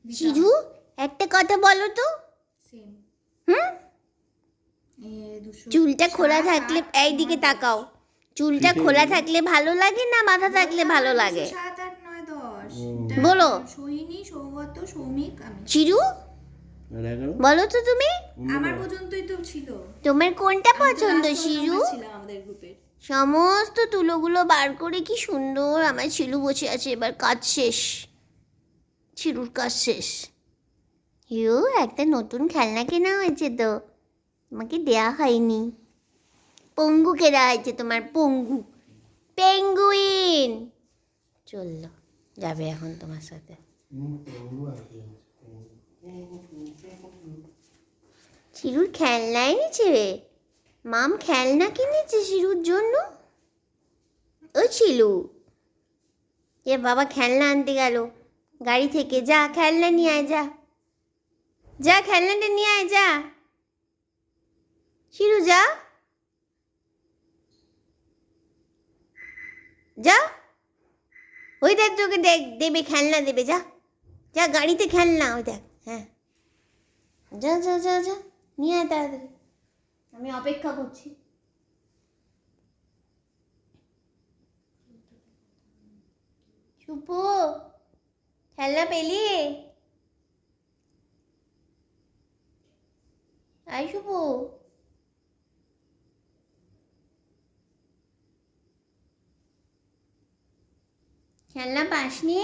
শিরু একটা কথা বলো তো। হুম, চুলটা খোলা থাকলে এইদিকে তাকাও, চুলটা খোলা থাকলে ভালো লাগে না মাথা থাকলে ভালো লাগে? 7, 8, 9, 10 বলো। সোহিনী, সৌগত, সৌমিক, আমি। চিরু বলো তো তুমি, আমার পর্যন্তই তো ছিল। তোমার কোনটা আমি তো পছন্দ last roll শিরু? number ছিলাম আমাদের গ্রুপের। সমস্ত তুলোগুলো বার করে কি সুন্দর আমার শিলু বসে আছে, এবার কাজ শেষ, শিরুর কাজ শেষ। ইউ একটা নতুন খেলনা কেনা হয়েছে তো, তোমাকে দেয়া হয়নি। পঙ্গু কেনা হয়েছে তোমার, পঙ্গু, পেঙ্গুইন চললো, যাবে এখন তোমার সাথে। শিরুর খেলনা এনেছে, মাম খেলনা কিনেছে শিরুর জন্য। ও শিলু, এ বাবা খেলনা আনতে গেল গাড়ি থেকে, যা খেলনা নিয়ে আয়, যা যা খেলনাটা নিয়ে আয়, যা শিরু যা যা, ওই দেখ তোকে দেখ দেবে খেলনা দেবে, যা যা গাড়িতে খেলনা, ওই দেখ, হ্যাঁ যা যা যা যা নিয়ে আয় তাড়াতাড়ি, আমি অপেক্ষা করছি। শুভু খেলনা পেলি? আয় শুভু, খেলনা পাসনি?